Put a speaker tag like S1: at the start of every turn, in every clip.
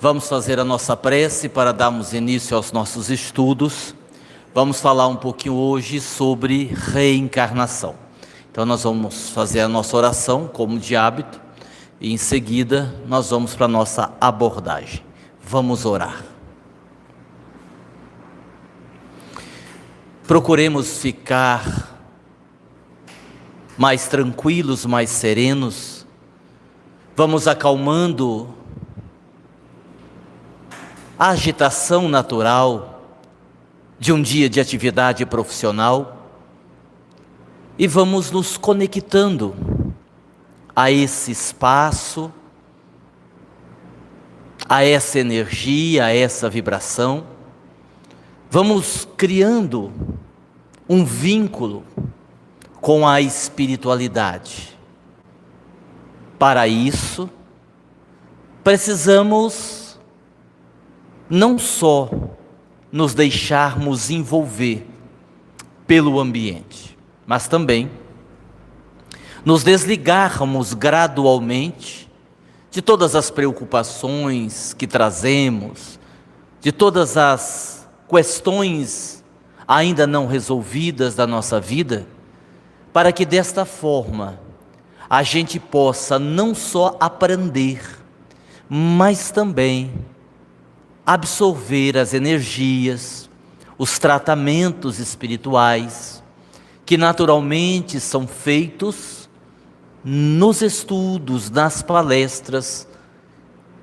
S1: Vamos fazer a nossa prece para darmos início aos nossos estudos. Vamos falar um pouquinho hoje sobre reencarnação. Então nós vamos fazer a nossa oração como de hábito e em seguida nós vamos para a nossa abordagem. Vamos orar. Procuremos ficar mais tranquilos, mais serenos. Vamos acalmando a agitação natural de um dia de atividade profissional e vamos nos conectando a esse espaço, a essa energia, a essa vibração. Vamos criando um vínculo com a espiritualidade. Para isso, precisamos não só nos deixarmos envolver pelo ambiente, mas também nos desligarmos gradualmente de todas as preocupações que trazemos, de todas as questões ainda não resolvidas da nossa vida, para que desta forma a gente possa não só aprender, mas também absorver as energias, os tratamentos espirituais, que naturalmente são feitos nos estudos, nas palestras,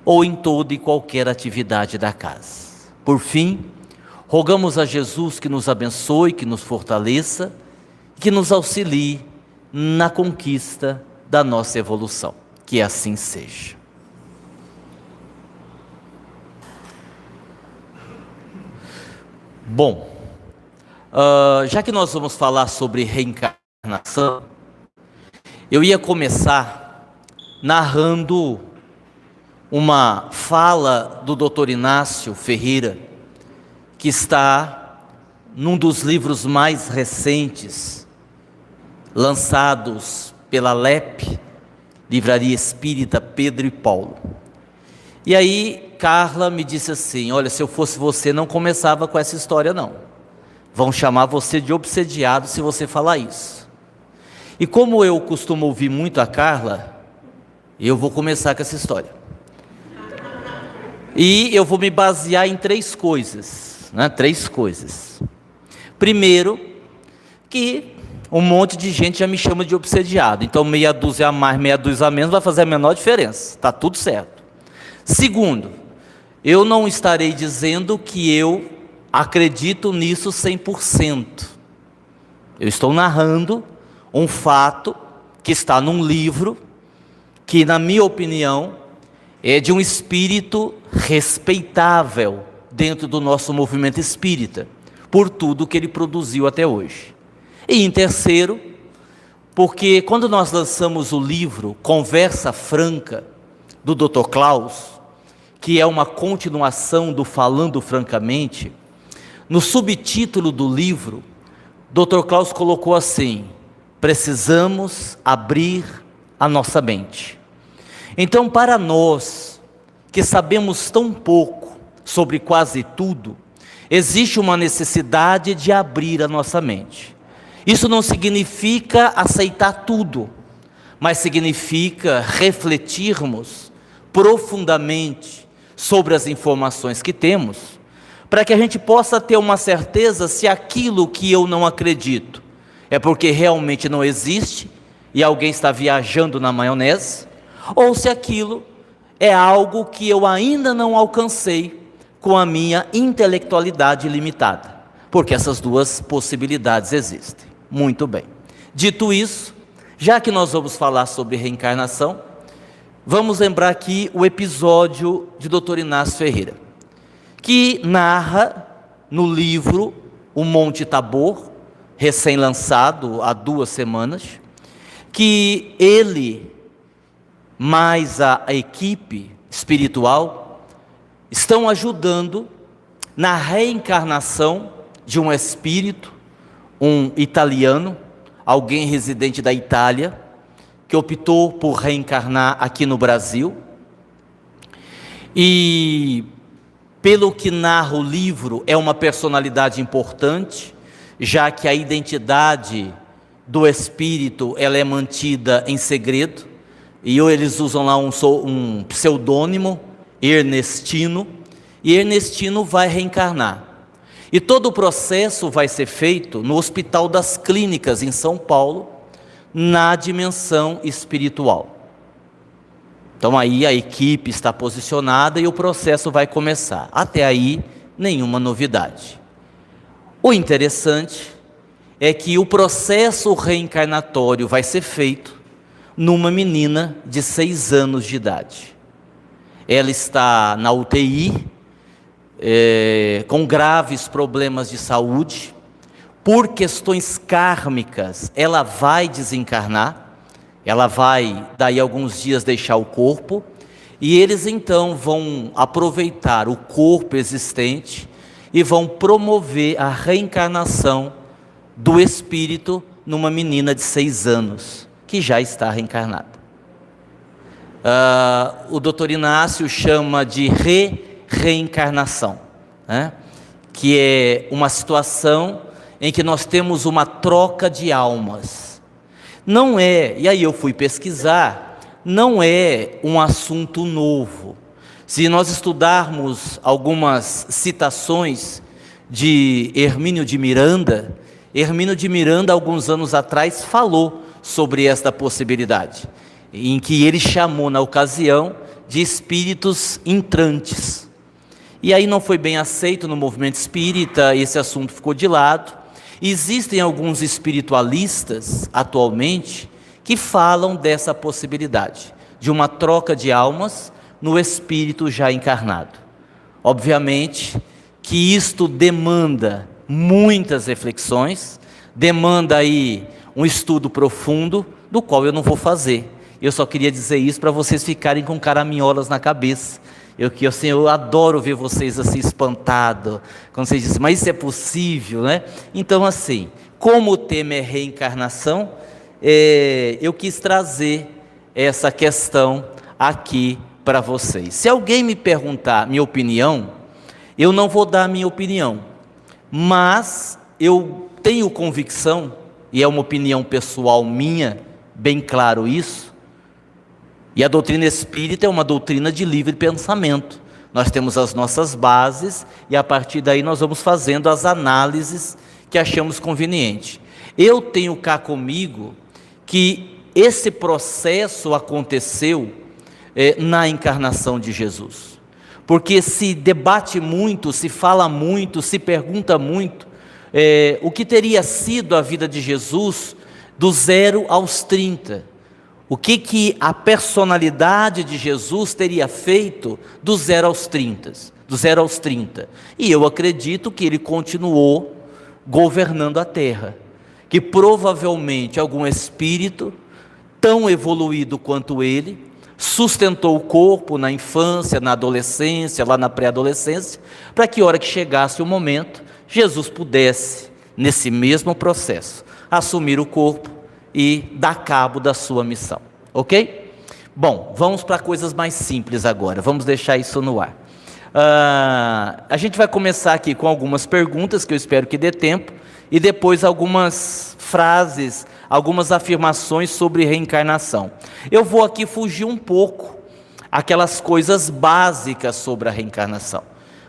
S1: ou em toda e qualquer atividade da casa. Por fim, rogamos a Jesus que nos abençoe, que nos fortaleça, que nos auxilie na conquista da nossa evolução. Que assim seja. Bom, já que nós vamos falar sobre reencarnação, eu ia começar narrando uma fala do Dr. Inácio Ferreira, que está num dos livros mais recentes, lançados pela LEP, Livraria Espírita Pedro e Paulo. E aí Carla me disse assim: olha, se eu fosse você não começava com essa história não, vão chamar você de obsediado se você falar isso. E como eu costumo ouvir muito a Carla, eu vou começar com essa história. E eu vou me basear em três coisas, né? Três coisas. Primeiro, que um monte de gente já me chama de obsediado, então meia dúzia a mais, meia dúzia a menos vai fazer a menor diferença, está tudo certo. Segundo, eu não estarei dizendo que eu acredito nisso 100%. Eu estou narrando um fato que está num livro que, na minha opinião, é de um espírito respeitável dentro do nosso movimento espírita, por tudo que ele produziu até hoje. E em terceiro, porque quando nós lançamos o livro Conversa Franca, do Dr. Klaus, que é uma continuação do Falando Francamente, no subtítulo do livro, Dr. Klaus colocou assim: precisamos abrir a nossa mente. Então, para nós, que sabemos tão pouco sobre quase tudo, existe uma necessidade de abrir a nossa mente. Isso não significa aceitar tudo, mas significa refletirmos profundamente sobre as informações que temos, para que a gente possa ter uma certeza se aquilo que eu não acredito é porque realmente não existe e alguém está viajando na maionese, ou se aquilo é algo que eu ainda não alcancei com a minha intelectualidade limitada, porque essas duas possibilidades existem. Muito bem. Dito isso, já que nós vamos falar sobre reencarnação, vamos lembrar aqui o episódio de Dr. Inácio Ferreira, que narra no livro O Monte Tabor, recém-lançado há 2 semanas, que ele, mais a equipe espiritual, estão ajudando na reencarnação de um espírito, um italiano, alguém residente da Itália, que optou por reencarnar aqui no Brasil. E, pelo que narra o livro, é uma personalidade importante, já que a identidade do espírito ela é mantida em segredo, e eles usam lá um pseudônimo, Ernestino, e Ernestino vai reencarnar. E todo o processo vai ser feito no Hospital das Clínicas, em São Paulo, na dimensão espiritual. Então aí a equipe está posicionada e o processo vai começar. Até aí, nenhuma novidade. O interessante é que o processo reencarnatório vai ser feito numa menina de 6 anos de idade. Ela está na UTI, com graves problemas de saúde. Por questões kármicas, ela vai desencarnar, ela vai, daí alguns dias, deixar o corpo, e eles então vão aproveitar o corpo existente e vão promover a reencarnação do espírito numa menina de 6 anos, que já está reencarnada. O doutor Inácio chama de reencarnação, né? Que é uma situação em que nós temos uma troca de almas. Não é, e aí eu fui pesquisar, não é um assunto novo. Se nós estudarmos algumas citações de Hermínio de Miranda, alguns anos atrás, falou sobre esta possibilidade, em que ele chamou na ocasião de espíritos entrantes. E aí não foi bem aceito no movimento espírita, esse assunto ficou de lado. Existem alguns espiritualistas atualmente que falam dessa possibilidade, de uma troca de almas no espírito já encarnado. Obviamente que isto demanda muitas reflexões, demanda aí um estudo profundo, do qual eu não vou fazer. Eu só queria dizer isso para vocês ficarem com caraminholas na cabeça. Eu adoro ver vocês assim espantados, quando vocês dizem, mas isso é possível, né? Então assim, como o tema é reencarnação, eu quis trazer essa questão aqui para vocês. Se alguém me perguntar minha opinião, eu não vou dar a minha opinião, mas eu tenho convicção, e é uma opinião pessoal minha, bem claro isso, e a doutrina espírita é uma doutrina de livre pensamento. Nós temos as nossas bases e a partir daí nós vamos fazendo as análises que achamos conveniente. Eu tenho cá comigo que esse processo aconteceu na encarnação de Jesus. Porque se debate muito, se fala muito, se pergunta muito, o que teria sido a vida de Jesus do 0 aos 30. O que a personalidade de Jesus teria feito do 0 aos 30, do 0 aos 30. E eu acredito que ele continuou governando a terra, que provavelmente algum espírito tão evoluído quanto ele sustentou o corpo na infância, na adolescência, lá na pré-adolescência, para que a hora que chegasse o momento, Jesus pudesse, nesse mesmo processo, assumir o corpo e dar cabo da sua missão, ok? Bom, vamos para coisas mais simples agora, vamos deixar isso no ar. A gente vai começar aqui com algumas perguntas, que eu espero que dê tempo, e depois algumas frases, algumas afirmações sobre reencarnação. Eu vou aqui fugir um pouco aquelas coisas básicas sobre a reencarnação,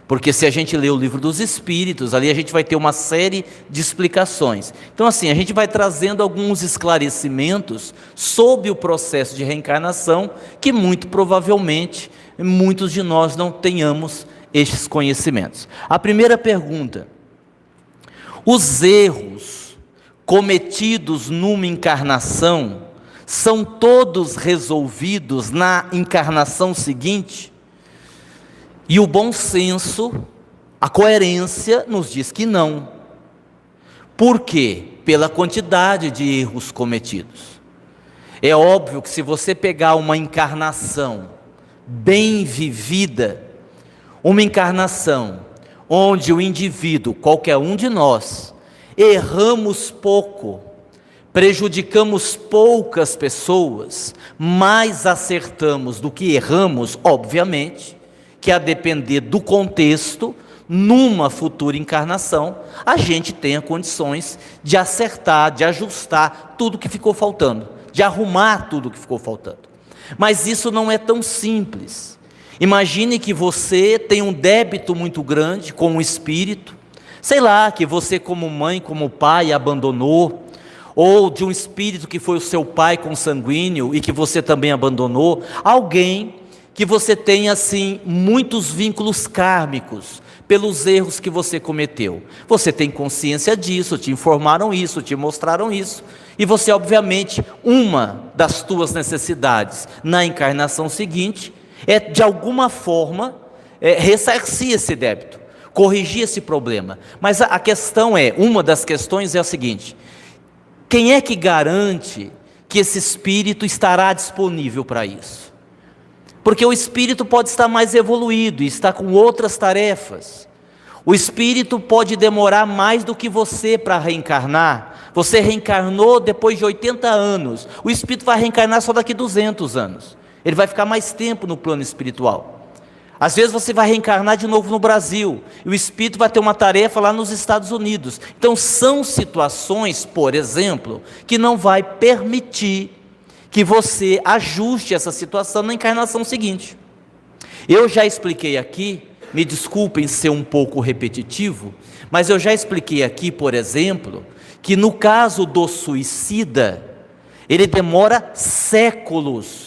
S1: porque se a gente ler o livro dos Espíritos, ali a gente vai ter uma série de explicações. Então assim, a gente vai trazendo alguns esclarecimentos sobre o processo de reencarnação, que muito provavelmente, muitos de nós não tenhamos estes conhecimentos. A primeira pergunta: os erros cometidos numa encarnação são todos resolvidos na encarnação seguinte? E o bom senso, a coerência nos diz que não. Por quê? Pela quantidade de erros cometidos. É óbvio que se você pegar uma encarnação bem vivida, uma encarnação onde o indivíduo, qualquer um de nós, erramos pouco, prejudicamos poucas pessoas, mais acertamos do que erramos, obviamente, que, a depender do contexto, numa futura encarnação, a gente tenha condições de acertar, de ajustar tudo que ficou faltando, de arrumar tudo que ficou faltando. Mas isso não é tão simples. Imagine que você tem um débito muito grande com o espírito, sei lá, que você como mãe, como pai abandonou, ou de um espírito que foi o seu pai consanguíneo e que você também abandonou, alguém que você tem assim muitos vínculos kármicos pelos erros que você cometeu. Você tem consciência disso, te informaram isso, te mostraram isso, e você obviamente, uma das tuas necessidades na encarnação seguinte é de alguma forma ressarcir esse débito, corrigir esse problema. Mas a questão é, uma das questões é a seguinte: quem é que garante que esse espírito estará disponível para isso? Porque o espírito pode estar mais evoluído e está com outras tarefas. O espírito pode demorar mais do que você para reencarnar. Você reencarnou depois de 80 anos. O espírito vai reencarnar só daqui 200 anos. Ele vai ficar mais tempo no plano espiritual. Às vezes você vai reencarnar de novo no Brasil, e o espírito vai ter uma tarefa lá nos Estados Unidos. Então são situações, por exemplo, que não vai permitir que você ajuste essa situação na encarnação seguinte. Eu já expliquei aqui, me desculpem ser um pouco repetitivo, mas eu já expliquei aqui, por exemplo, que no caso do suicida, ele demora séculos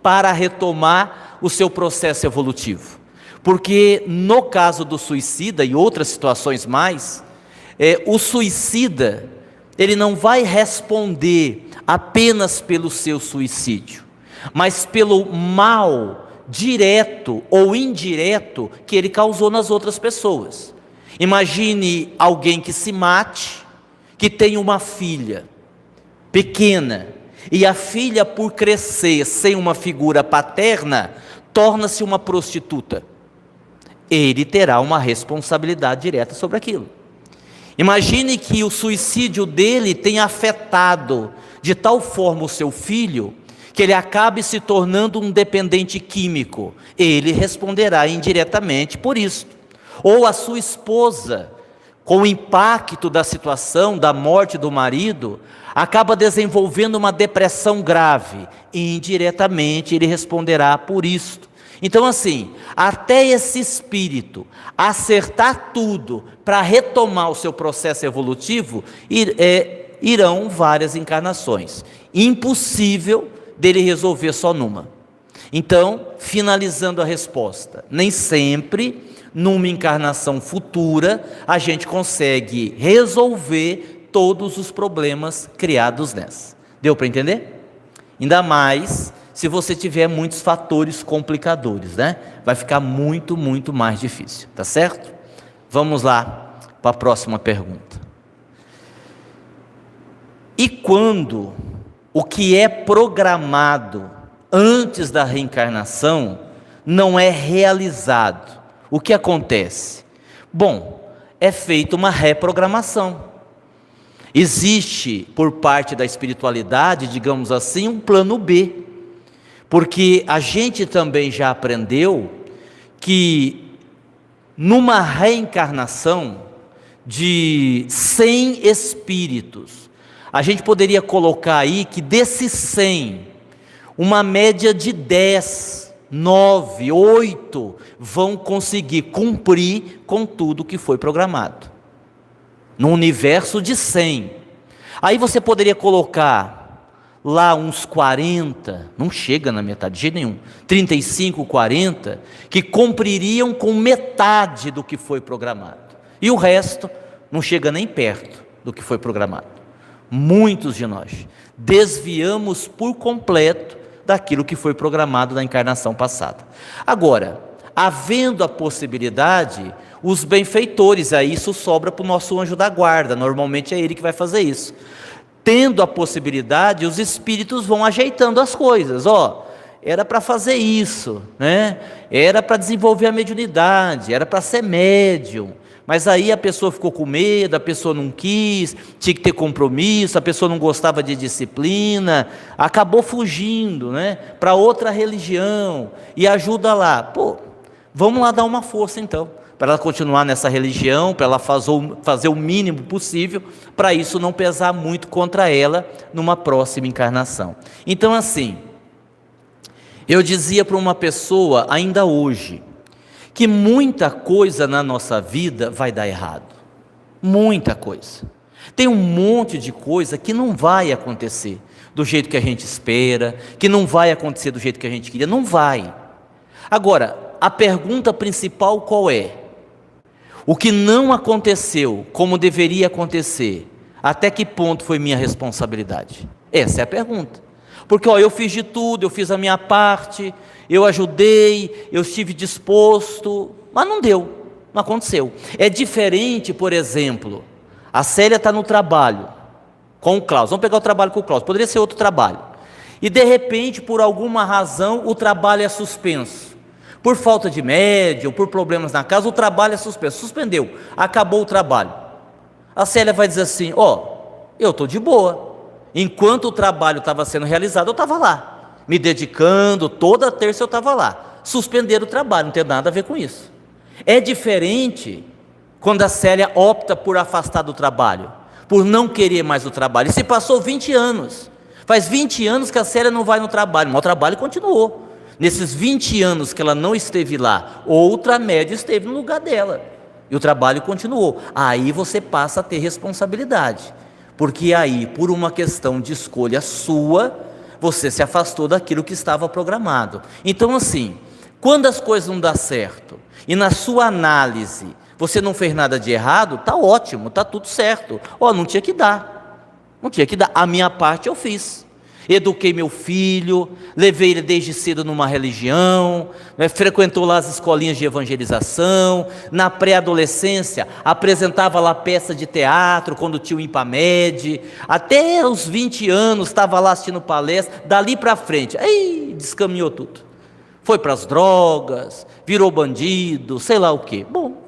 S1: para retomar o seu processo evolutivo. Porque no caso do suicida e outras situações mais, o suicida, ele não vai responder apenas pelo seu suicídio, mas pelo mal direto ou indireto que ele causou nas outras pessoas. Imagine alguém que se mate, que tem uma filha pequena, e a filha, por crescer sem uma figura paterna, torna-se uma prostituta. Ele terá uma responsabilidade direta sobre aquilo. Imagine que o suicídio dele tenha afetado de tal forma o seu filho, que ele acabe se tornando um dependente químico. Ele responderá indiretamente por isso. Ou a sua esposa, com o impacto da situação, da morte do marido, acaba desenvolvendo uma depressão grave, e indiretamente ele responderá por isto. Então assim, até esse espírito acertar tudo para retomar o seu processo evolutivo, irão várias encarnações. Impossível dele resolver só numa. Então, finalizando a resposta, nem sempre numa encarnação futura a gente consegue resolver todos os problemas criados nessa. Deu para entender? Ainda mais se você tiver muitos fatores complicadores, né? Vai ficar muito mais difícil, tá certo? Vamos lá para a próxima pergunta. E quando o que é programado antes da reencarnação não é realizado, o que acontece? Bom, é feita uma reprogramação. Existe, por parte da espiritualidade, digamos assim, um plano B, porque a gente também já aprendeu que numa reencarnação de 100 espíritos, a gente poderia colocar aí que desses 100, uma média de 10, 9, 8 vão conseguir cumprir com tudo que foi programado. No universo de 100. Aí você poderia colocar lá uns 40, não chega na metade de jeito nenhum, 35, 40, que cumpririam com metade do que foi programado. E o resto não chega nem perto do que foi programado. Muitos de nós desviamos por completo daquilo que foi programado na encarnação passada. Agora, havendo a possibilidade, os benfeitores, aí isso sobra para o nosso anjo da guarda, normalmente é ele que vai fazer isso. Tendo a possibilidade, os espíritos vão ajeitando as coisas. Era para fazer isso, né? Era para desenvolver a mediunidade, era para ser médium, Mas aí a pessoa ficou com medo, a pessoa não quis, tinha que ter compromisso, a pessoa não gostava de disciplina, acabou fugindo, né, para outra religião, e ajuda lá. Pô, vamos lá dar uma força então, para ela continuar nessa religião, para ela fazer o mínimo possível, para isso não pesar muito contra ela numa próxima encarnação. Então assim, eu dizia para uma pessoa ainda hoje, que muita coisa na nossa vida vai dar errado, muita coisa. Tem um monte de coisa que não vai acontecer do jeito que a gente espera, que não vai acontecer do jeito que a gente queria, não vai. Agora, a pergunta principal qual é? O que não aconteceu como deveria acontecer, até que ponto foi minha responsabilidade? Essa é a pergunta. Porque eu fiz de tudo, eu fiz a minha parte, eu ajudei, eu estive disposto, mas não deu, não aconteceu. É diferente, por exemplo, a Célia está no trabalho com o Klaus, vamos pegar o trabalho com o Klaus, poderia ser outro trabalho, e de repente, por alguma razão, o trabalho é suspenso, por falta de médium, por problemas na casa, o trabalho é suspenso, suspendeu, acabou o trabalho. A Célia vai dizer assim, eu estou de boa, enquanto o trabalho estava sendo realizado, eu estava lá, me dedicando, toda terça eu estava lá. Suspenderam o trabalho, não tem nada a ver com isso. É diferente quando a Célia opta por afastar do trabalho, por não querer mais o trabalho. E se passou 20 anos, faz 20 anos que a Célia não vai no trabalho, mas o trabalho continuou. Nesses 20 anos que ela não esteve lá, outra média esteve no lugar dela, e o trabalho continuou. Aí você passa a ter responsabilidade, porque aí, por uma questão de escolha sua, você se afastou daquilo que estava programado. Então assim, quando as coisas não dão certo, e na sua análise, você não fez nada de errado, está ótimo, está tudo certo. Não tinha que dar, a minha parte eu fiz. Eduquei meu filho, levei ele desde cedo numa religião, frequentou lá as escolinhas de evangelização, na pré-adolescência apresentava lá peça de teatro quando tinha o Impamed, até os 20 anos estava lá assistindo palestra, dali para frente, aí descaminhou tudo, foi para as drogas, virou bandido, sei lá o que. Bom,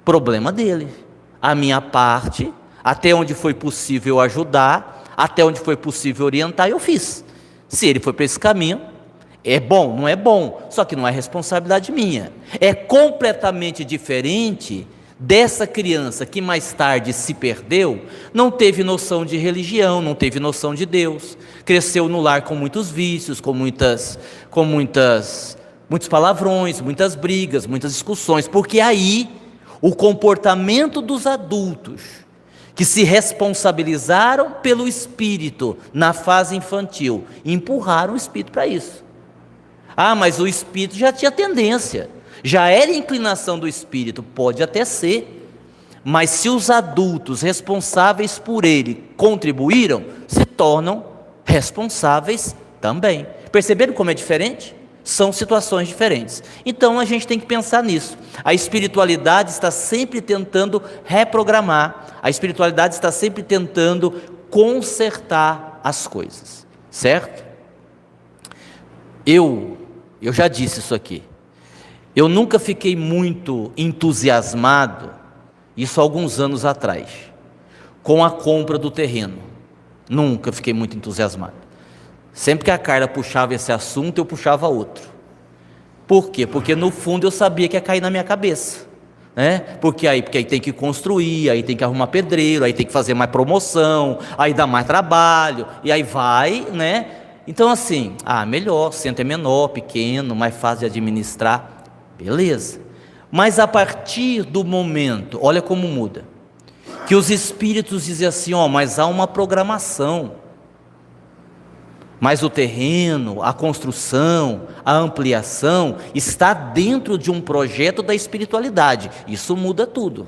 S1: problema dele, a minha parte, até onde foi possível ajudar, até onde foi possível orientar, eu fiz. Se ele foi para esse caminho, é bom, não é bom, só que não é responsabilidade minha. É completamente diferente dessa criança que mais tarde se perdeu, não teve noção de religião, não teve noção de Deus, cresceu no lar com muitos vícios, com muitos palavrões, muitas brigas, muitas discussões, porque aí o comportamento dos adultos que se responsabilizaram pelo espírito na fase infantil, empurraram o espírito para isso. Mas o espírito já tinha tendência, já era inclinação do espírito, pode até ser, mas se os adultos responsáveis por ele contribuíram, se tornam responsáveis também. Perceberam como é diferente? São situações diferentes. Então a gente tem que pensar nisso. A espiritualidade está sempre tentando reprogramar, a espiritualidade está sempre tentando consertar as coisas, certo? Eu já disse isso aqui, eu nunca fiquei muito entusiasmado, isso há alguns anos atrás, com a compra do terreno, nunca fiquei muito entusiasmado. Sempre que a Carla puxava esse assunto, eu puxava outro. Por quê? Porque no fundo eu sabia que ia cair na minha cabeça, né? Porque aí tem que construir, aí tem que arrumar pedreiro, aí tem que fazer mais promoção, aí dá mais trabalho, e aí vai, né? Então assim, melhor, centro é menor, pequeno, mais fácil de administrar, beleza. Mas a partir do momento, olha como muda, que os espíritos dizem assim, mas há uma programação, mas o terreno, a construção, a ampliação está dentro de um projeto da espiritualidade. Isso muda tudo.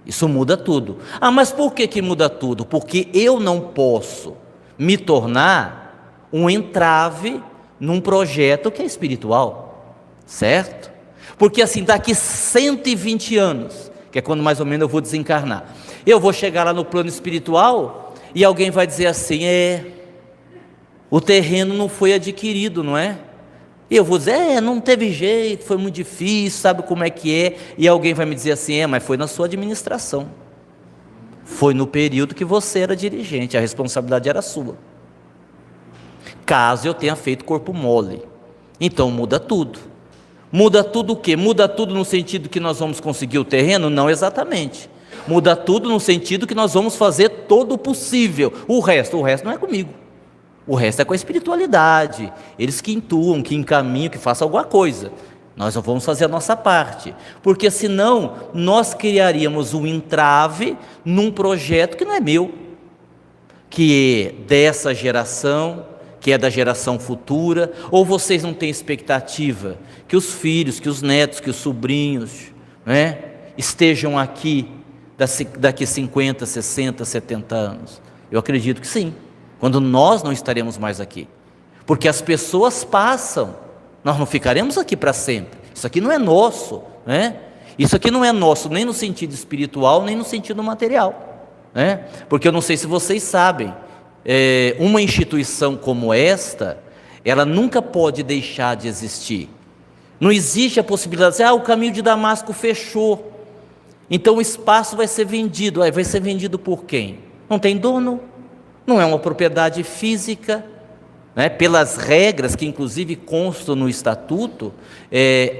S1: Isso muda tudo. Mas por que muda tudo? Porque eu não posso me tornar um entrave num projeto que é espiritual, certo? Porque assim, daqui 120 anos, que é quando mais ou menos eu vou desencarnar, eu vou chegar lá no plano espiritual e alguém vai dizer assim, o terreno não foi adquirido, não é? E eu vou dizer, não teve jeito, foi muito difícil, sabe como é que é? E alguém vai me dizer assim, mas foi na sua administração. Foi no período que você era dirigente, a responsabilidade era sua. Caso eu tenha feito corpo mole. Então muda tudo. Muda tudo o quê? Muda tudo no sentido que nós vamos conseguir o terreno? Não exatamente. Muda tudo no sentido que nós vamos fazer todo o possível. O resto não é comigo. O resto é com a espiritualidade. Eles que intuam, que encaminham, que façam alguma coisa. Nós não vamos fazer a nossa parte. Porque senão nós criaríamos um entrave num projeto que não é meu. Que é dessa geração, que é da geração futura. Ou vocês não têm expectativa que os filhos, que os netos, que os sobrinhos, né, estejam aqui daqui 50, 60, 70 anos? Eu acredito que sim. Quando nós não estaremos mais aqui, porque as pessoas passam, nós não ficaremos aqui para sempre. Isso aqui não é nosso, né? Isso aqui não é nosso nem no sentido espiritual, nem no sentido material, né? Porque eu não sei se vocês sabem, uma instituição como esta, ela nunca pode deixar de existir. Não existe a possibilidade de dizer, o caminho de Damasco fechou, então o espaço vai ser vendido. Vai ser vendido por quem? Não tem dono. Não é uma propriedade física, né? Pelas regras que inclusive constam no estatuto,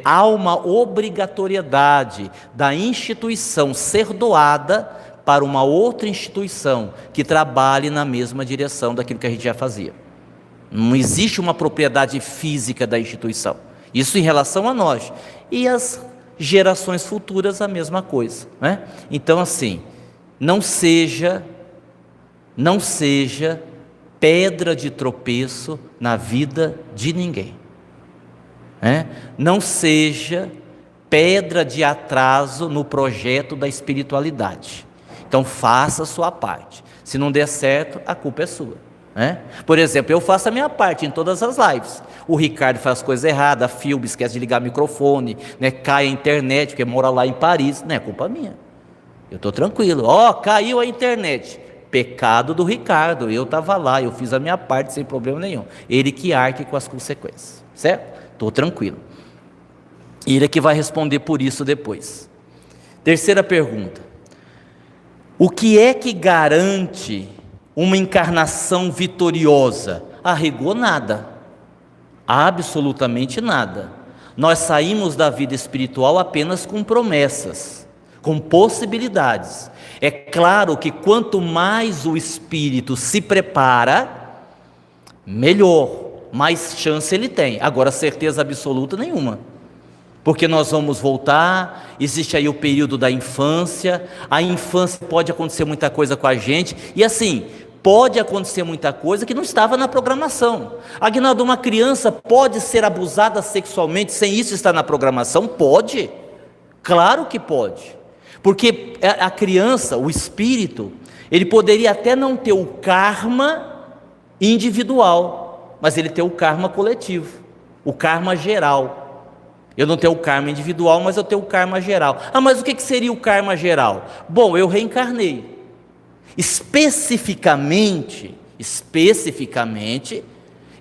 S1: há uma obrigatoriedade da instituição ser doada para uma outra instituição que trabalhe na mesma direção daquilo que a gente já fazia. Não existe uma propriedade física da instituição. Isso em relação a nós. E as gerações futuras a mesma coisa, né? Então assim, não seja pedra de tropeço na vida de ninguém, né? Não seja pedra de atraso no projeto da espiritualidade. Então faça a sua parte. Se não der certo, a culpa é sua, né? Por exemplo, eu faço a minha parte em todas as lives. O Ricardo faz coisa errada, filma, esquece de ligar o microfone, né? Cai a internet, porque mora lá em Paris, não é culpa minha. Eu estou tranquilo. Caiu a internet. Pecado do Ricardo, eu estava lá, eu fiz a minha parte sem problema nenhum. Ele que arque com as consequências, certo? Estou tranquilo. Ele é que vai responder por isso depois. Terceira pergunta: o que é que garante uma encarnação vitoriosa? A rigor, nada. Absolutamente nada. Nós saímos da vida espiritual apenas com promessas, com possibilidades. É claro que quanto mais o espírito se prepara, melhor, mais chance ele tem. Agora, certeza absoluta nenhuma. Porque nós vamos voltar, existe aí o período da infância, a infância pode acontecer muita coisa com a gente, e assim, pode acontecer muita coisa que não estava na programação. Aguinaldo, uma criança pode ser abusada sexualmente sem isso estar na programação? Pode, claro que pode. Porque a criança, o espírito, ele poderia até não ter o karma individual, mas ele tem o karma coletivo, o karma geral. Eu não tenho o karma individual, mas eu tenho o karma geral. Mas o que seria o karma geral? Bom, eu reencarnei. Especificamente,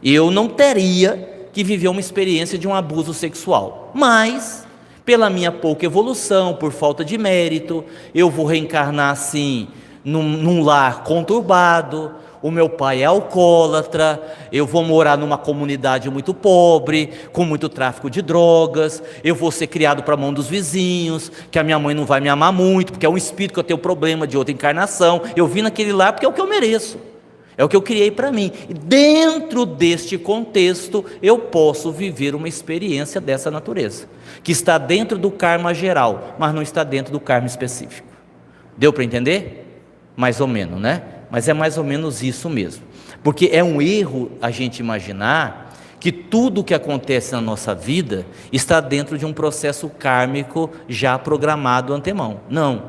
S1: eu não teria que viver uma experiência de um abuso sexual, mas pela minha pouca evolução, por falta de mérito, eu vou reencarnar assim, num lar conturbado. O meu pai é alcoólatra, eu vou morar numa comunidade muito pobre, com muito tráfico de drogas, eu vou ser criado para a mão dos vizinhos, que a minha mãe não vai me amar muito, porque é um espírito que eu tenho problema de outra encarnação. Eu vim naquele lar porque é o que eu mereço, é o que eu criei para mim. E dentro deste contexto, eu posso viver uma experiência dessa natureza, que está dentro do karma geral, mas não está dentro do karma específico. Deu para entender? Mais ou menos, né? Mas é mais ou menos isso mesmo. Porque é um erro a gente imaginar que tudo o que acontece na nossa vida está dentro de um processo kármico já programado antemão. Não.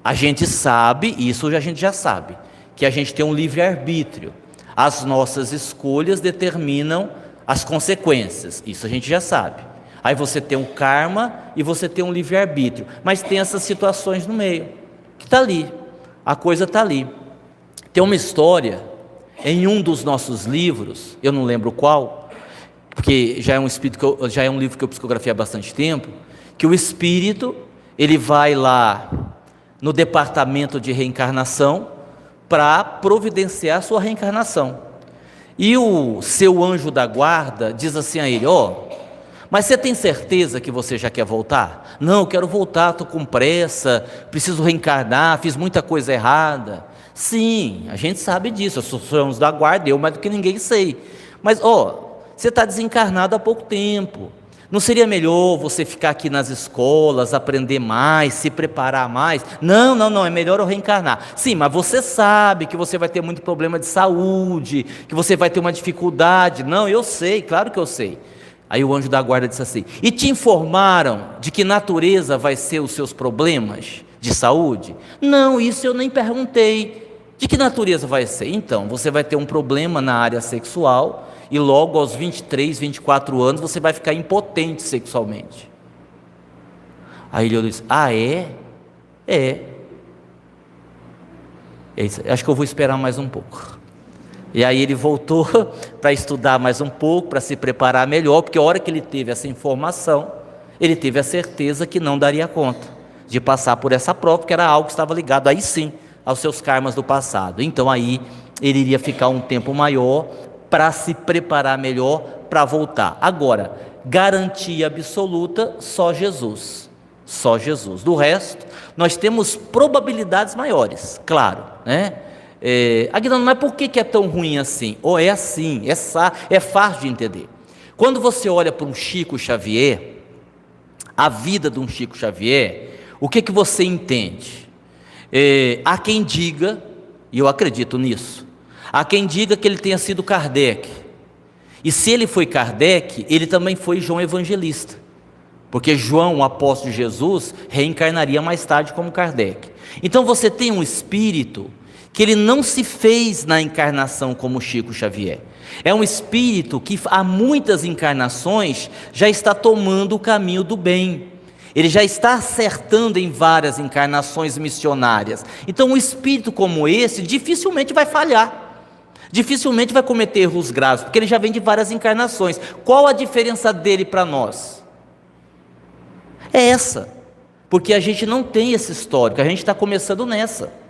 S1: A gente sabe, isso a gente já sabe, que a gente tem um livre-arbítrio. As nossas escolhas determinam as consequências. Isso a gente já sabe. Aí você tem um karma e você tem um livre-arbítrio. Mas tem essas situações no meio, que está ali. A coisa está ali. Tem uma história em um dos nossos livros, eu não lembro qual, porque já é um espírito já é um livro que eu psicografei há bastante tempo, que o espírito ele vai lá no departamento de reencarnação para providenciar a sua reencarnação. E o seu anjo da guarda diz assim a ele: mas você tem certeza que você já quer voltar? Não, eu quero voltar, estou com pressa, preciso reencarnar, fiz muita coisa errada. Sim, a gente sabe disso, eu sou anjo da guarda, eu mais do que ninguém sei. Mas você está desencarnado há pouco tempo. Não seria melhor você ficar aqui nas escolas, aprender mais, se preparar mais? Não, é melhor eu reencarnar. Sim, mas você sabe que você vai ter muito problema de saúde, que você vai ter uma dificuldade. Não, eu sei, claro que eu sei. Aí o anjo da guarda disse assim: e te informaram de que natureza vai ser os seus problemas de saúde? Não, isso eu nem perguntei. De que natureza vai ser? Então, você vai ter um problema na área sexual, e logo aos 23, 24 anos você vai ficar impotente sexualmente. Aí ele disse: é? Acho que eu vou esperar mais um pouco. E aí ele voltou para estudar mais um pouco, para se preparar melhor, porque a hora que ele teve essa informação, ele teve a certeza que não daria conta de passar por essa prova, porque era algo que estava ligado aí sim aos seus karmas do passado. Então aí ele iria ficar um tempo maior para se preparar melhor para voltar. Agora, garantia absoluta, só Jesus. Do resto, nós temos probabilidades maiores, claro, né? Aguinaldo, mas por que é tão ruim assim? É assim, é fácil de entender. Quando você olha para um Chico Xavier, a vida de um Chico Xavier, o que você entende? Há quem diga, e eu acredito nisso, há quem diga que ele tenha sido Kardec, e se ele foi Kardec, ele também foi João Evangelista, porque João, o apóstolo de Jesus, reencarnaria mais tarde como Kardec. Então você tem um espírito que ele não se fez na encarnação como Chico Xavier, é um espírito que há muitas encarnações já está tomando o caminho do bem, ele já está acertando em várias encarnações missionárias. Então um espírito como esse dificilmente vai falhar, dificilmente vai cometer erros graves, porque ele já vem de várias encarnações. Qual a diferença dele para nós? É essa, porque a gente não tem esse histórico, a gente está começando nessa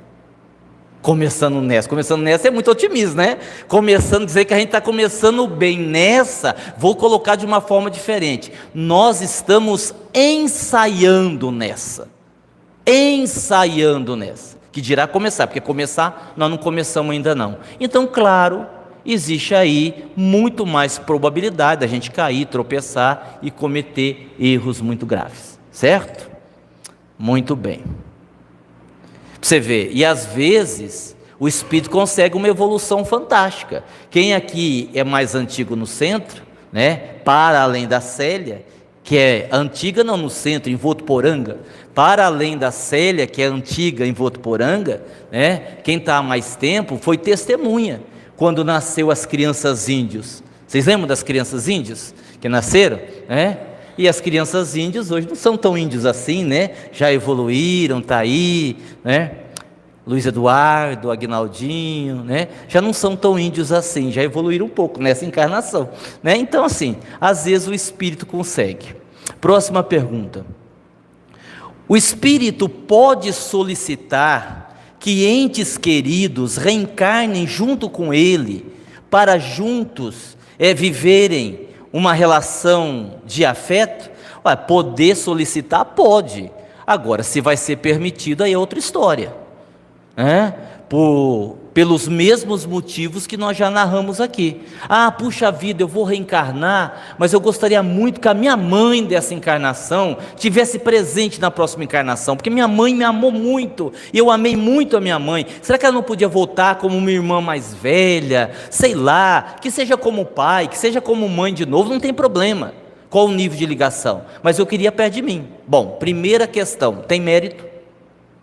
S1: é muito otimismo, né? Começando, dizer que a gente está começando bem nessa, vou colocar de uma forma diferente, nós estamos ensaiando nessa, que dirá começar, porque começar, nós não começamos ainda não. Então, claro, existe aí muito mais probabilidade da gente cair, tropeçar e cometer erros muito graves, certo? Muito bem. Você vê, e às vezes o espírito consegue uma evolução fantástica. Quem aqui é mais antigo no centro, né, para além da Célia, que é antiga não no centro, em Votuporanga, para além da Célia, que é antiga em Votuporanga, né, quem está há mais tempo foi testemunha quando nasceu as crianças índios. Vocês lembram das crianças índios que nasceram, né? E as crianças índios hoje não são tão índios assim, né? Já evoluíram, tá aí, né? Luiz Eduardo, Aguinaldinho, né? Já não são tão índios assim, já evoluíram um pouco nessa encarnação, né? Então assim, às vezes o espírito consegue. Próxima pergunta: o espírito pode solicitar que entes queridos reencarnem junto com ele, para juntos viverem uma relação de afeto? Poder solicitar, pode. Agora, se vai ser permitido, aí é outra história, né? Pelos mesmos motivos que nós já narramos aqui. Puxa vida, eu vou reencarnar, mas eu gostaria muito que a minha mãe dessa encarnação tivesse presente na próxima encarnação, porque minha mãe me amou muito, e eu amei muito a minha mãe. Será que ela não podia voltar como uma irmã mais velha? Sei lá, que seja como pai, que seja como mãe de novo, não tem problema. Qual o nível de ligação? Mas eu queria perto de mim. Bom, primeira questão, tem mérito?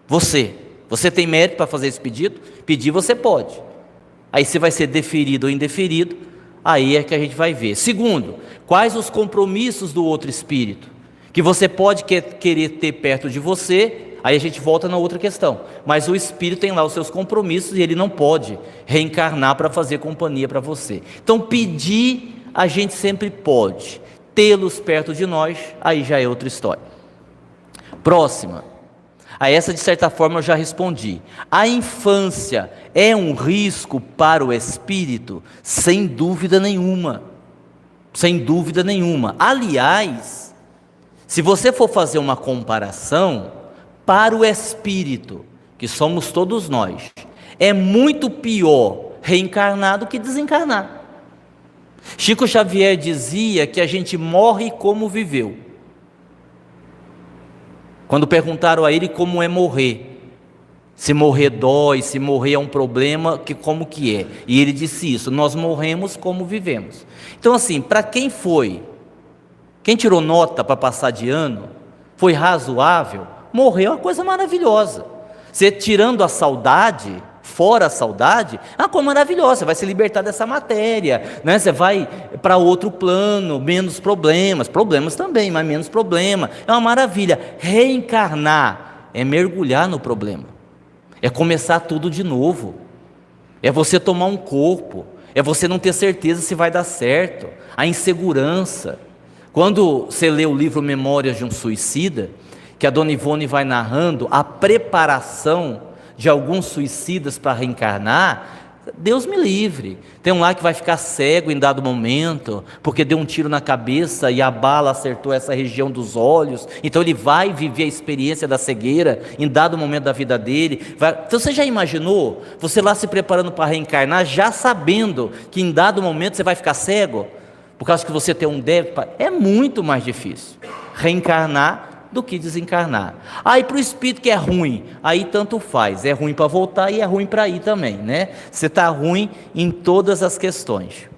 S1: Você tem mérito para fazer esse pedido? Pedir você pode. Aí se vai ser deferido ou indeferido, aí é que a gente vai ver. Segundo, quais os compromissos do outro espírito que você pode querer ter perto de você? Aí a gente volta na outra questão. Mas o espírito tem lá os seus compromissos e ele não pode reencarnar para fazer companhia para você. Então pedir a gente sempre pode tê-los perto de nós, aí já é outra história. Próxima. A essa, de certa forma, eu já respondi. A infância é um risco para o espírito? Sem dúvida nenhuma. Sem dúvida nenhuma. Aliás, se você for fazer uma comparação, para o espírito, que somos todos nós, é muito pior reencarnar do que desencarnar. Chico Xavier dizia que a gente morre como viveu. Quando perguntaram a ele como é morrer, se morrer dói, se morrer é um problema, como que é? E ele disse isso: nós morremos como vivemos. Então assim, para quem tirou nota para passar de ano, foi razoável, morrer é uma coisa maravilhosa. Você tirando a saudade, fora a saudade, é uma coisa maravilhosa, você vai se libertar dessa matéria, né? Você vai para outro plano, menos problemas também, mas menos problema, é uma maravilha. Reencarnar é mergulhar no problema, é começar tudo de novo, é você tomar um corpo, é você não ter certeza se vai dar certo, a insegurança. Quando você lê o livro Memórias de um Suicida, que a Dona Ivone vai narrando a preparação de alguns suicidas para reencarnar, Deus me livre. Tem um lá que vai ficar cego em dado momento, porque deu um tiro na cabeça e a bala acertou essa região dos olhos, então ele vai viver a experiência da cegueira em dado momento da vida dele. Então você já imaginou, você lá se preparando para reencarnar, já sabendo que em dado momento você vai ficar cego, por causa que você tem um débito? É muito mais difícil reencarnar do que desencarnar. Aí para o espírito que é ruim, aí tanto faz, é ruim para voltar e é ruim para ir também, né? Você está ruim em todas as questões.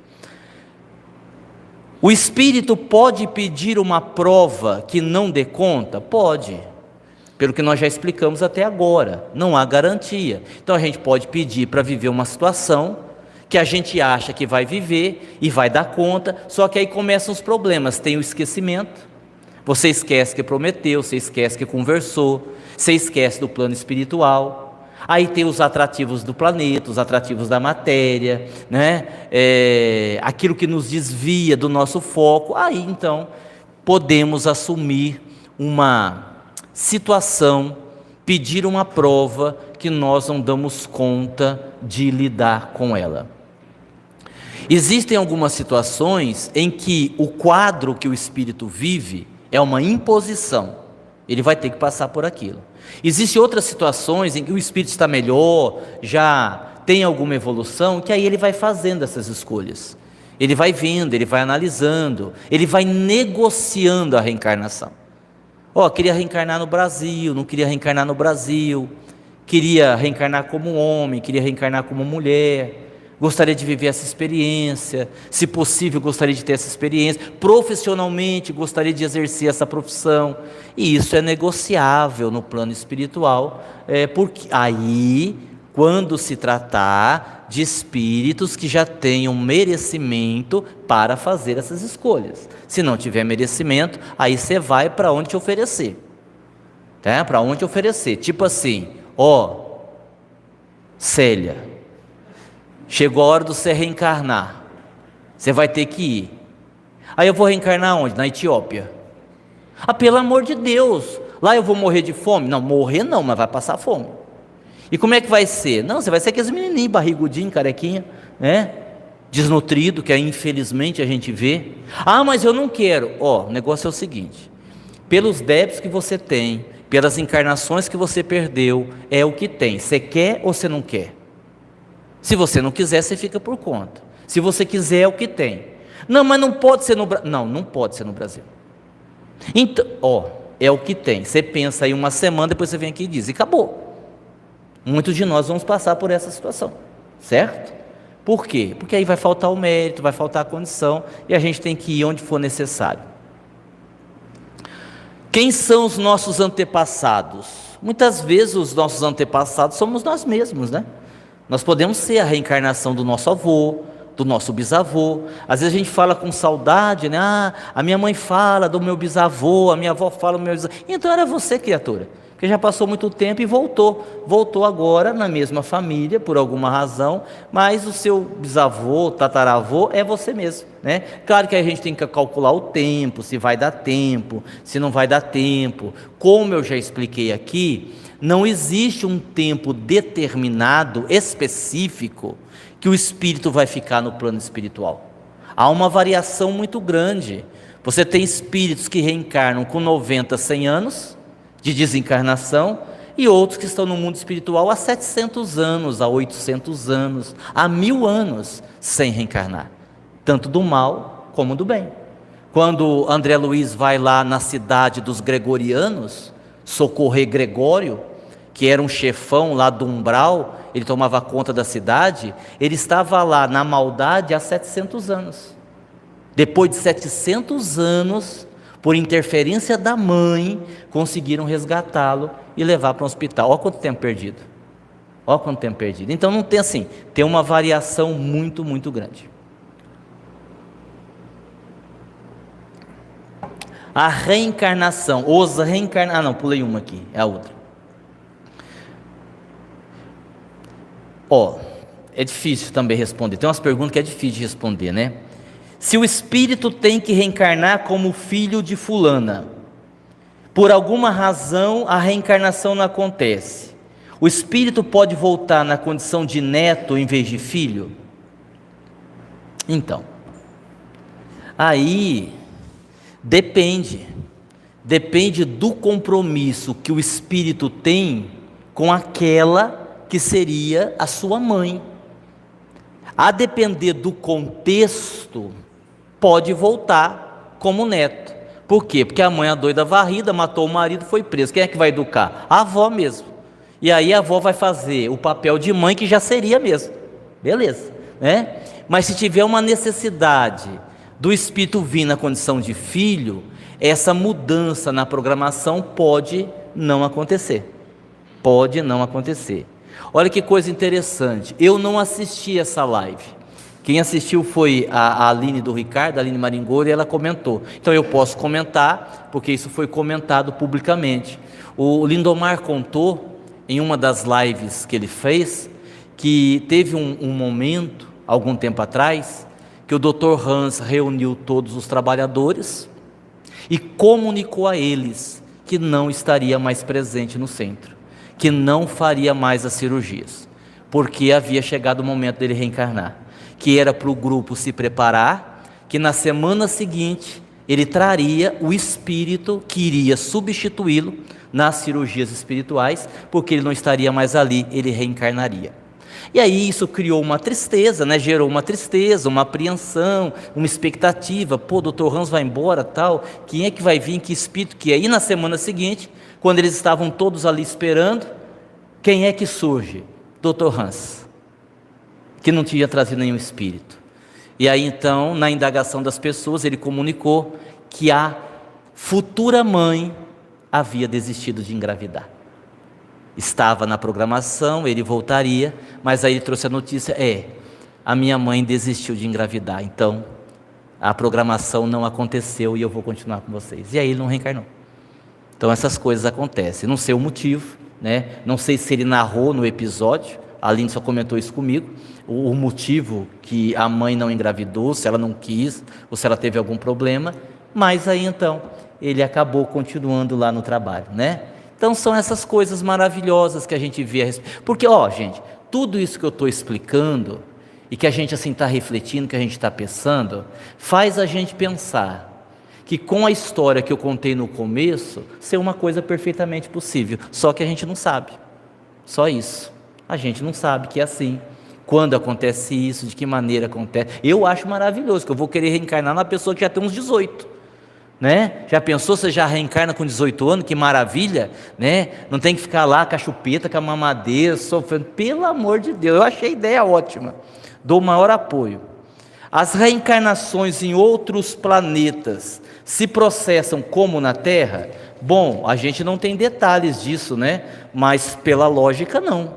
S1: O espírito pode pedir uma prova que não dê conta? Pode, pelo que nós já explicamos até agora, não há garantia. Então a gente pode pedir para viver uma situação que a gente acha que vai viver e vai dar conta, só que aí começam os problemas, tem o esquecimento. Você esquece que prometeu, você esquece que conversou, você esquece do plano espiritual. Aí tem os atrativos do planeta, os atrativos da matéria, né? Aquilo que nos desvia do nosso foco. Aí então podemos assumir uma situação, pedir uma prova que nós não damos conta de lidar com ela. Existem algumas situações em que o quadro que o espírito vive é uma imposição, ele vai ter que passar por aquilo. Existem outras situações em que o espírito está melhor, já tem alguma evolução, que aí ele vai fazendo essas escolhas. Ele vai vendo, ele vai analisando, ele vai negociando a reencarnação. Queria reencarnar no Brasil, não queria reencarnar no Brasil, queria reencarnar como homem, queria reencarnar como mulher, gostaria de viver essa experiência, se possível gostaria de ter essa experiência, profissionalmente gostaria de exercer essa profissão, e isso é negociável no plano espiritual, porque aí, quando se tratar de espíritos que já tenham merecimento para fazer essas escolhas. Se não tiver merecimento, aí você vai para onde te oferecer, tá? Para onde te oferecer, tipo assim, Célia, chegou a hora de você reencarnar, você vai ter que ir. Aí eu vou reencarnar onde? Na Etiópia. Pelo amor de Deus, lá eu vou morrer de fome? Não, morrer não, mas vai passar fome. E como é que vai ser? Não, você vai ser aqueles menininhos, barrigudinho, carequinha, né? Desnutrido, que aí infelizmente a gente vê. Mas eu não quero. O negócio é o seguinte, pelos débitos que você tem, pelas encarnações que você perdeu, é o que tem. Você quer ou você não quer? Se você não quiser, você fica por conta. Se você quiser, é o que tem. Não, mas não pode ser no Brasil. Não pode ser no Brasil. Então, é o que tem. Você pensa aí uma semana, depois você vem aqui e diz, e acabou. Muitos de nós vamos passar por essa situação, certo? Por quê? Porque aí vai faltar o mérito, vai faltar a condição, e a gente tem que ir onde for necessário. Quem são os nossos antepassados? Muitas vezes os nossos antepassados somos nós mesmos, né? Nós podemos ser a reencarnação do nosso avô, do nosso bisavô. Às vezes a gente fala com saudade, né? A minha mãe fala do meu bisavô, a minha avó fala do meu bisavô. Então era você, criatura, Porque já passou muito tempo e voltou. Voltou agora na mesma família, por alguma razão, mas o seu bisavô, tataravô, é você mesmo, né? Claro que a gente tem que calcular o tempo, se vai dar tempo, se não vai dar tempo. Como eu já expliquei aqui, não existe um tempo determinado, específico, que o espírito vai ficar no plano espiritual. Há uma variação muito grande. Você tem espíritos que reencarnam com 90, 100 anos de desencarnação, e outros que estão no mundo espiritual há 700 anos, há 800 anos, há 1000 anos sem reencarnar, tanto do mal como do bem. Quando André Luiz vai lá na cidade dos Gregorianos, socorrer Gregório, que era um chefão lá do umbral, ele tomava conta da cidade, ele estava lá na maldade há 700 anos. Depois de 700 anos, por interferência da mãe, conseguiram resgatá-lo e levar para um hospital. Olha quanto tempo perdido. Olha quanto tempo perdido. Então não tem assim, tem uma variação muito, muito grande. A reencarnação, pulei uma aqui, é a outra. É difícil também responder. Tem umas perguntas que é difícil de responder, né? Se o espírito tem que reencarnar como filho de fulana, por alguma razão a reencarnação não acontece, o espírito pode voltar na condição de neto em vez de filho? Então, aí depende do compromisso que o espírito tem com aquela que seria a sua mãe. A depender do contexto, pode voltar como neto. Por quê? Porque a mãe é doida varrida, matou o marido, foi preso. Quem é que vai educar? A avó mesmo. E aí a avó vai fazer o papel de mãe, que já seria mesmo. Beleza, né? Mas se tiver uma necessidade do espírito vir na condição de filho, essa mudança na programação pode não acontecer. Pode não acontecer. Olha que coisa interessante, eu não assisti essa live. Quem assistiu foi a Aline do Ricardo, a Aline Maringoni, e ela comentou. Então eu posso comentar, porque isso foi comentado publicamente. O Lindomar contou, em uma das lives que ele fez, que teve um momento, algum tempo atrás, que o Dr. Hans reuniu todos os trabalhadores e comunicou a eles que não estaria mais presente no centro, que não faria mais as cirurgias, porque havia chegado o momento dele reencarnar, que era para o grupo se preparar, que na semana seguinte ele traria o espírito que iria substituí-lo nas cirurgias espirituais, porque ele não estaria mais ali, ele reencarnaria. E aí isso criou uma tristeza, né? Gerou uma tristeza, uma apreensão, uma expectativa. Pô, doutor Hans vai embora, tal, quem é que vai vir, que espírito que é? E na semana seguinte, quando eles estavam todos ali esperando, quem é que surge? Dr. Hans, que não tinha trazido nenhum espírito. E aí então, na indagação das pessoas, ele comunicou que a futura mãe havia desistido de engravidar. Estava na programação, ele voltaria, mas aí ele trouxe a notícia, a minha mãe desistiu de engravidar, então a programação não aconteceu e eu vou continuar com vocês. E aí ele não reencarnou. Então essas coisas acontecem, não sei o motivo, né? Não sei se ele narrou no episódio, a Aline só comentou isso comigo, o motivo que a mãe não engravidou, se ela não quis, ou se ela teve algum problema, mas aí então ele acabou continuando lá no trabalho, né? Então são essas coisas maravilhosas que a gente vê, porque gente, tudo isso que eu estou explicando, e que a gente assim está refletindo, que a gente está pensando, faz a gente pensar que com a história que eu contei no começo, ser uma coisa perfeitamente possível, só que a gente não sabe, só isso, a gente não sabe que é assim, quando acontece isso, de que maneira acontece. Eu acho maravilhoso, que eu vou querer reencarnar na pessoa que já tem uns 18, né? Já pensou, você já reencarna com 18 anos, que maravilha, né? Não tem que ficar lá com a chupeta, com a mamadeira, sofrendo, pelo amor de Deus, eu achei a ideia ótima, dou o maior apoio. As reencarnações em outros planetas se processam como na Terra? Bom, a gente não tem detalhes disso, né? Mas pela lógica não,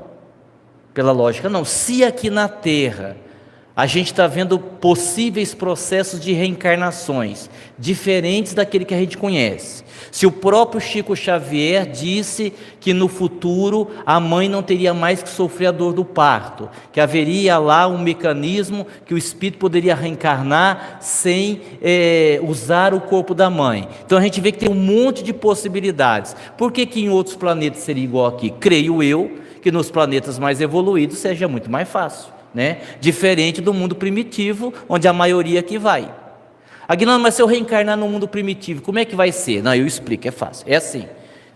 S1: se aqui na Terra A gente está vendo possíveis processos de reencarnações, diferentes daquele que a gente conhece. Se o próprio Chico Xavier disse que no futuro a mãe não teria mais que sofrer a dor do parto, que haveria lá um mecanismo que o espírito poderia reencarnar sem usar o corpo da mãe. Então a gente vê que tem um monte de possibilidades. Por que em outros planetas seria igual aqui? Creio eu que nos planetas mais evoluídos seja muito mais fácil, né? Diferente do mundo primitivo, onde a maioria aqui vai. Aguinaldo, mas se eu reencarnar no mundo primitivo, como é que vai ser? Não, eu explico, é fácil. É assim: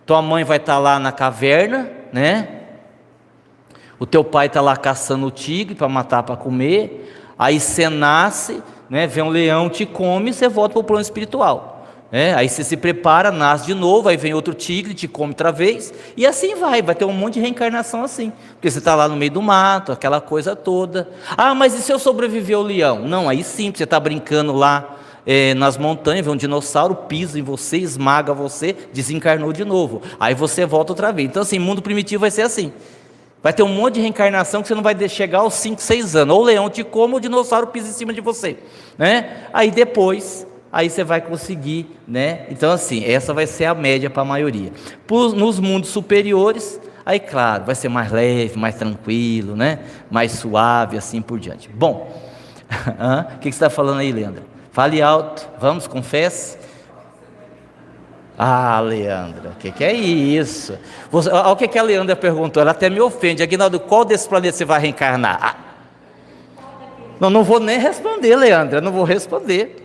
S1: tua mãe vai estar lá na caverna, né? O teu pai está lá caçando o tigre para matar, para comer. Aí você nasce, né? Vem um leão, te come, e você volta para o plano espiritual. Aí você se prepara, nasce de novo, aí vem outro tigre, te come outra vez, e assim vai ter um monte de reencarnação assim, porque você está lá no meio do mato, aquela coisa toda. Ah, mas e se eu sobreviver ao leão? Não, aí sim, você está brincando lá nas montanhas, vê um dinossauro, pisa em você, esmaga você, desencarnou de novo, aí você volta outra vez. Então assim, mundo primitivo vai ser assim, vai ter um monte de reencarnação que você não vai chegar aos 5, 6 anos, ou o leão te come, ou o dinossauro pisa em cima de você, né? Aí depois... aí você vai conseguir, né? Então assim, essa vai ser a média para a maioria. Nos mundos superiores, aí claro, vai ser mais leve, mais tranquilo, né? Mais suave, assim por diante. Bom, o que você está falando aí, Leandro? Fale alto, vamos, confesse. Ah, Leandra, o que é isso? Olha o que a Leandra perguntou, ela até me ofende. Aguinaldo, qual desse planeta você vai reencarnar? Não vou nem responder, Leandra, não vou responder.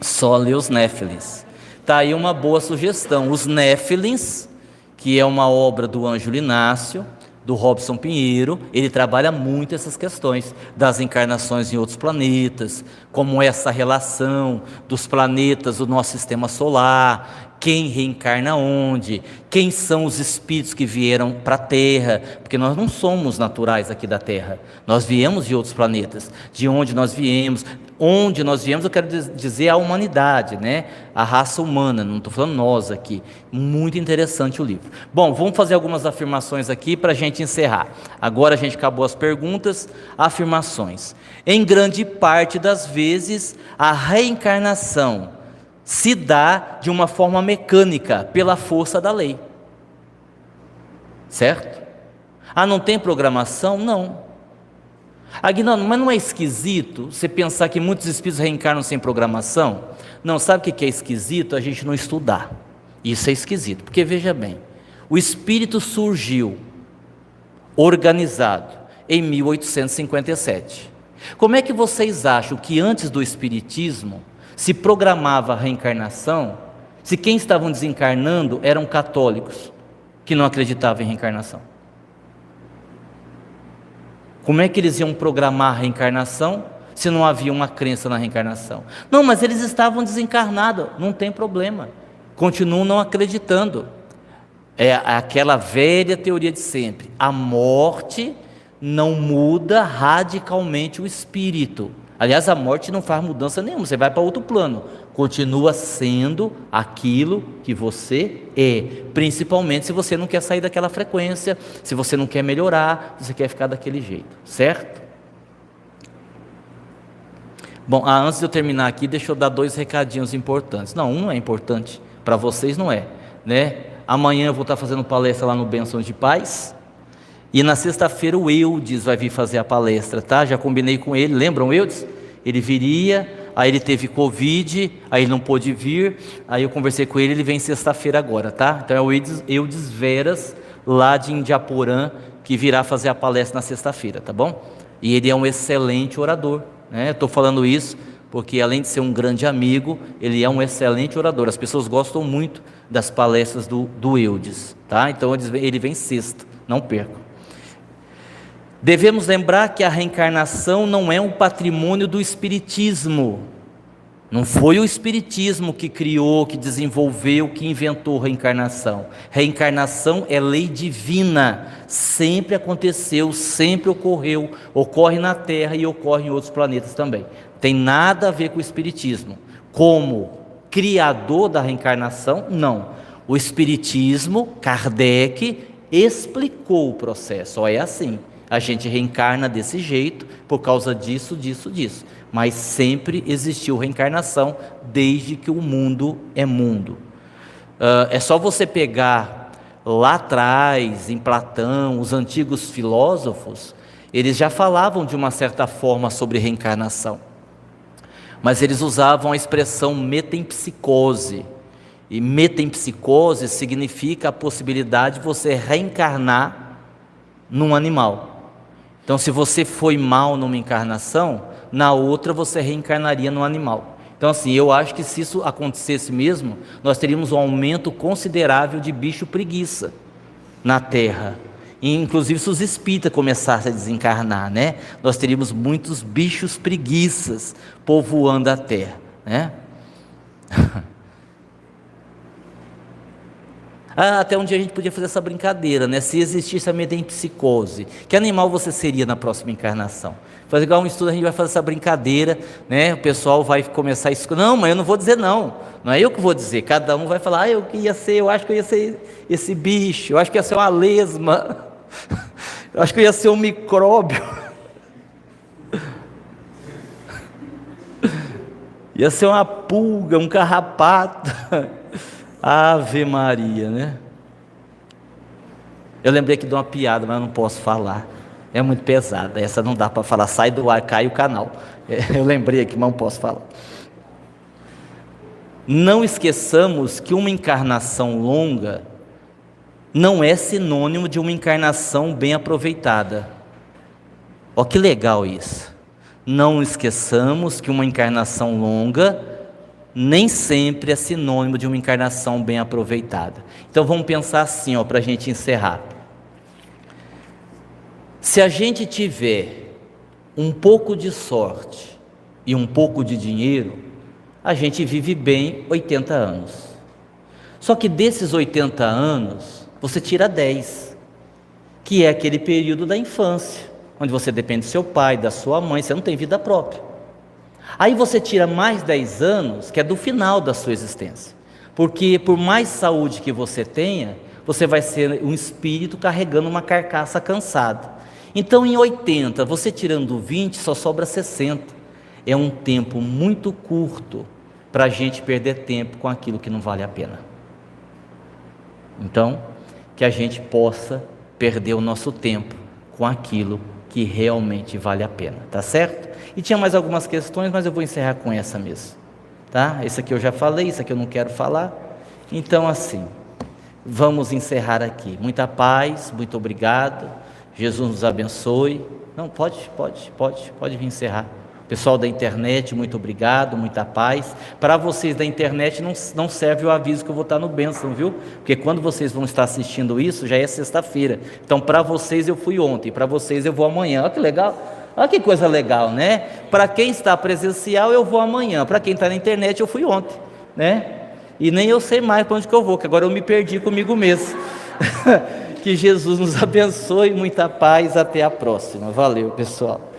S1: Só ler os Néfilins. Está aí uma boa sugestão. Os Néfilins, que é uma obra do Ângelo Inácio, do Robson Pinheiro, ele trabalha muito essas questões das encarnações em outros planetas, como essa relação dos planetas do nosso sistema solar, quem reencarna onde, quem são os espíritos que vieram para a Terra, porque nós não somos naturais aqui da Terra, nós viemos de outros planetas. De onde nós viemos, eu quero dizer a humanidade, né? A raça humana, não estou falando nós aqui. Muito interessante o livro. Bom, vamos fazer algumas afirmações aqui para a gente encerrar. Agora a gente acabou as perguntas. Afirmações. Em grande parte das vezes, a reencarnação se dá de uma forma mecânica, pela força da lei. Certo? Ah, não tem programação? Não. Aguinaldo, mas não é esquisito você pensar que muitos espíritos reencarnam sem programação? Não, sabe o que é esquisito? A gente não estudar. Isso é esquisito, porque veja bem, o espírito surgiu organizado em 1857. Como é que vocês acham que antes do espiritismo se programava a reencarnação, se quem estavam desencarnando eram católicos que não acreditavam em reencarnação? Como é que eles iam programar a reencarnação se não havia uma crença na reencarnação? Não, mas eles estavam desencarnados, não tem problema, continuam não acreditando. É aquela velha teoria de sempre: a morte não muda radicalmente o espírito. Aliás, a morte não faz mudança nenhuma, você vai para outro plano, continua sendo aquilo que você é, principalmente se você não quer sair daquela frequência, se você não quer melhorar, se você quer ficar daquele jeito, certo? Bom, antes de eu terminar aqui, deixa eu dar 2 recadinhos importantes. Não, um é importante, para vocês não é, né? Amanhã eu vou estar fazendo palestra lá no Bênçãos de Paz, e na sexta-feira o Eudes vai vir fazer a palestra, tá? Já combinei com ele, lembram o Eudes? Ele viria, aí ele teve Covid, aí ele não pôde vir, aí eu conversei com ele, ele vem sexta-feira agora, tá? Então é o Eudes Veras, lá de Indiaporã, que virá fazer a palestra na sexta-feira, tá bom? E ele é um excelente orador, né? Estou falando isso porque além de ser um grande amigo, ele é um excelente orador. As pessoas gostam muito das palestras do Eudes, tá? Então ele vem sexta, não percam. Devemos lembrar que a reencarnação não é um patrimônio do espiritismo. Não foi o espiritismo que criou, que desenvolveu, que inventou reencarnação. Reencarnação é lei divina, sempre aconteceu, sempre ocorreu, ocorre na Terra e ocorre em outros planetas também. Tem nada a ver com o espiritismo. Como criador da reencarnação, não. O espiritismo, Kardec, explicou o processo. Ó, é assim, a gente reencarna desse jeito por causa disso, disso, disso. Mas sempre existiu reencarnação desde que o mundo é mundo. É só você pegar lá atrás, em Platão, os antigos filósofos, eles já falavam de uma certa forma sobre reencarnação, mas eles usavam a expressão metempsicose, e metempsicose significa a possibilidade de você reencarnar num animal. Então, se você foi mal numa encarnação, na outra você reencarnaria num animal. Então, assim, eu acho que se isso acontecesse mesmo, nós teríamos um aumento considerável de bicho preguiça na Terra. E, inclusive, se os espíritas começassem a desencarnar, né? Nós teríamos muitos bichos preguiças povoando a Terra, né? Até um dia a gente podia fazer essa brincadeira, né? Se existisse a metempsicose, que animal você seria na próxima encarnação? Fazer igual um estudo, a gente vai fazer essa brincadeira, né? O pessoal vai começar a escutar. Não, mas eu não vou dizer não. Não é eu que vou dizer. Cada um vai falar, eu acho que eu ia ser esse bicho, eu acho que ia ser uma lesma, eu acho que eu ia ser um micróbio, ia ser uma pulga, um carrapato. Ave Maria, né? Eu lembrei aqui de uma piada, mas eu não posso falar. É muito pesada, essa não dá para falar. Sai do ar, cai o canal. Eu lembrei aqui, mas não posso falar. Não esqueçamos que uma encarnação longa não é sinônimo de uma encarnação bem aproveitada. Ó, que legal isso. Não esqueçamos que uma encarnação longa nem sempre é sinônimo de uma encarnação bem aproveitada. Então vamos pensar assim, para a gente encerrar. Se a gente tiver um pouco de sorte e um pouco de dinheiro, a gente vive bem 80 anos. Só que desses 80 anos, você tira 10, que é aquele período da infância, onde você depende do seu pai, da sua mãe, você não tem vida própria. Aí você tira mais 10 anos, que é do final da sua existência, porque por mais saúde que você tenha, você vai ser um espírito carregando uma carcaça cansada. Então em 80, você tirando 20, só sobra 60, é um tempo muito curto para a gente perder tempo com aquilo que não vale a pena. Então, que a gente possa perder o nosso tempo com aquilo que realmente vale a pena, tá certo? E tinha mais algumas questões, mas eu vou encerrar com essa mesmo, tá? Esse aqui eu já falei, isso aqui eu não quero falar. Então assim, vamos encerrar aqui. Muita paz, muito obrigado, Jesus nos abençoe. Não, pode vir encerrar. Pessoal da internet, muito obrigado, muita paz. Para vocês da internet não serve o aviso que eu vou estar no bênção, viu? Porque quando vocês vão estar assistindo isso, já é sexta-feira. Então para vocês eu fui ontem, para vocês eu vou amanhã. Olha que legal, olha que coisa legal, né? Para quem está presencial eu vou amanhã, para quem está na internet eu fui ontem, né? E nem eu sei mais para onde que eu vou, que agora eu me perdi comigo mesmo. Que Jesus nos abençoe, muita paz, até a próxima. Valeu, pessoal.